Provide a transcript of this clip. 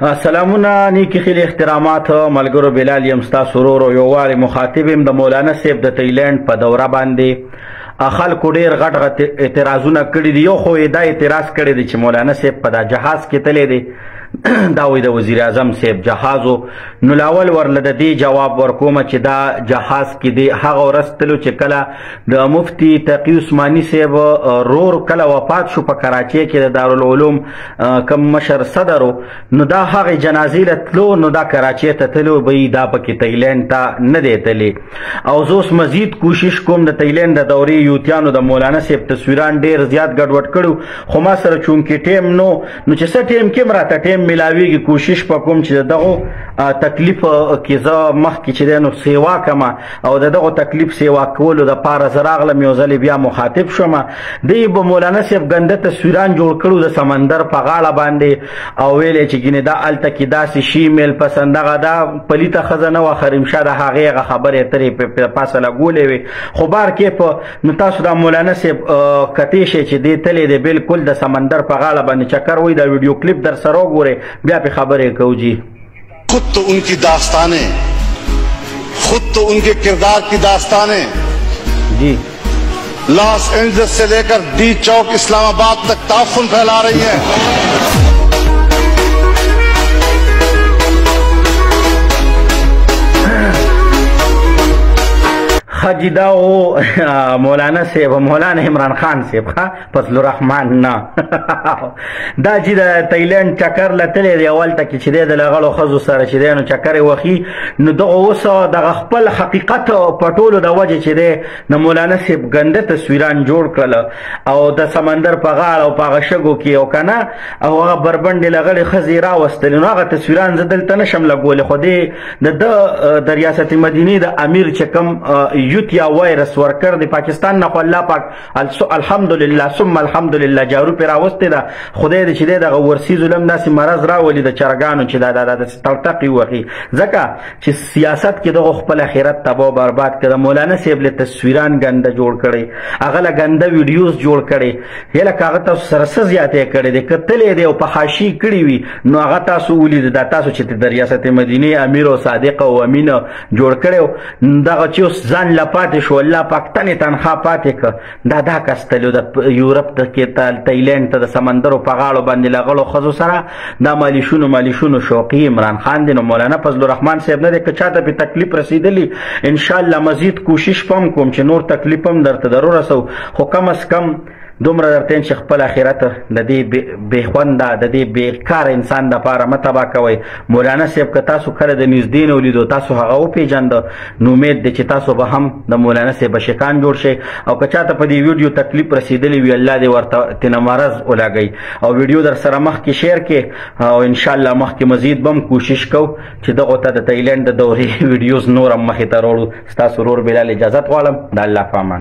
سلامونه نیکی خیلی احترامات ملګرو بلال یم ستاسو ورور یو واري مخاطب یم د مولانا صاحب د تایلند په دوره باندې خلکو ډیر غټ اعتراضونه کړي دي. یو خو دا اعتراض کړی دی چې مولانا صاحب په دا جهاز کې تللی دی دا وی د وزیر اعظم صاحب جهازو نو لاول ورله د دې جواب ورکوم چې دا جهاز کې دی هغه ورځ تلو چې کله د مفتی تقی عثماني صاحب رور کله وفات شو په کراچۍ کې د دارالعلوم کم مشر صدرو نو دا هغه جنازې لتلو نو دا کراچۍ ته تلو به دا پکې تایلند ته نه دی تللی او زه اوس مزید کوشش کوم د تایلند د دورې یوتیانو د مولانا صاحب تصویران ډیر زیات ګډوډ کړو خو ما سره چونکې ټیم نو چې څه ټیم کې راته ټیم ملاویږي کوشش وکوم چې دغه تکلیف کې زه مخکې چې دی نو سیوا کما او دغه تکلیف سیوا کولو دپاره زه راغلم یو ځلې بیا مخاطب شوم. دی به مولانا صاحب ګنده تصویران جوړ کړو د سمندر په غاړه باندې او ویلې چې ګینې دا هلته کې داسې شي میل پسند هغه دا پلیته ښځه نه وه خریمشه د هغې هغه خبرې اترې په پاسه لګولې وې خو بار کې نو تاسو دا مولانا صاحب کتی شئ چې دی تللی دی بالکل د سمندر په غاړه باندې چکر وایي دا ویډیو کلیپ در سره وګورئ بیا پہ خبریں کہو جی. خود تو ان کی داستانیں خود تو ان کے کردار کی داستانیں جی لاس اینجلس سے لے کر ڈی چوک اسلام آباد تک تعفن پھیلا رہی ہیں. خجی دا او مولانا صاحب مولانا عمران خان صاحب فضل الرحمن نه دا چې د تایلند چکر لتلی دی اول ته کې چې دی د لغړو ښځو سره چې دی نو چکر یې وخي نو دغه اوس دغه خپل حقیقت په ټولو د وجې چې دی د مولانا صاحب ګنده تصویران جوړ کړل او د سمندر په غاړه او په هغه شګو کې او که نه او هغه بربنډې لغړې ښځې راوستلې نو هغه تصویران زه دلته نشم لګولی خو دی د ریاست مدینې د امیر چې کوم یوتیا وایرس ورکر د پاکستان نه خو الله پاک الحمدلله ثم الحمدلله جارو پې راوستې ده خدای دې چې دی دغه ورسي ظلم داسې مرض راولي د چرګانو چې دا داسې ټوټقې وهي ځکه چې سیاست کې دغه خپل آخرت تباه برباد کړه. مولانا صاحب له تصویران ګنده جوړ کړی هغه له ګنده ویډیوز جوړ کړی هله که هغه تاسو سره څه زیاتی کړی دی که تللی دی او په حاشي کړي وي نو هغه تاسو ولید دا تاسو چې د ریاست مدینې امیر او صادق او امین جوړ کړی دغه چې اوس ځان لپاتې شو الله پاک تنې تنخوا پاتې که دا کس تلو د یورپ کې تایلند ته د سمندرو په غاړو باندې لغړو ښځو سره دا مالیشونو شوقي عمران خان دی نو مولانا فضل الرحمن صاحب نه دی که چاته پې تکلیف رسیدلی انشاءالله مزید کوشش پم کوم چې نور تکلیف هم درته در ورسو خو کم از کم دومره درته چې خپل آخرت د دې بېخونده د دې بېکاره انسان دپاره مه تباه کوئ. مولانا صاحب که تاسو کله د نږدې نه ولیدو تاسو هغه وپېژنده نو امید دی چې تاسو به هم د مولانا صاحب عاشقان جوړ شئ او که چاته په دې ویډیو تکلیف رسیدلی وي الله دې ورته تېنه مرض ولګوي او ویډیو در سره مخکې شیر کې او انشاءالله مخکې مزید به هم کوشش کوو چې دغو ته د تایلند د دورې ویډیوز نور هم مخې ته راوړو. ستاسو ورور بلال اجازت غواړم د الله په امان.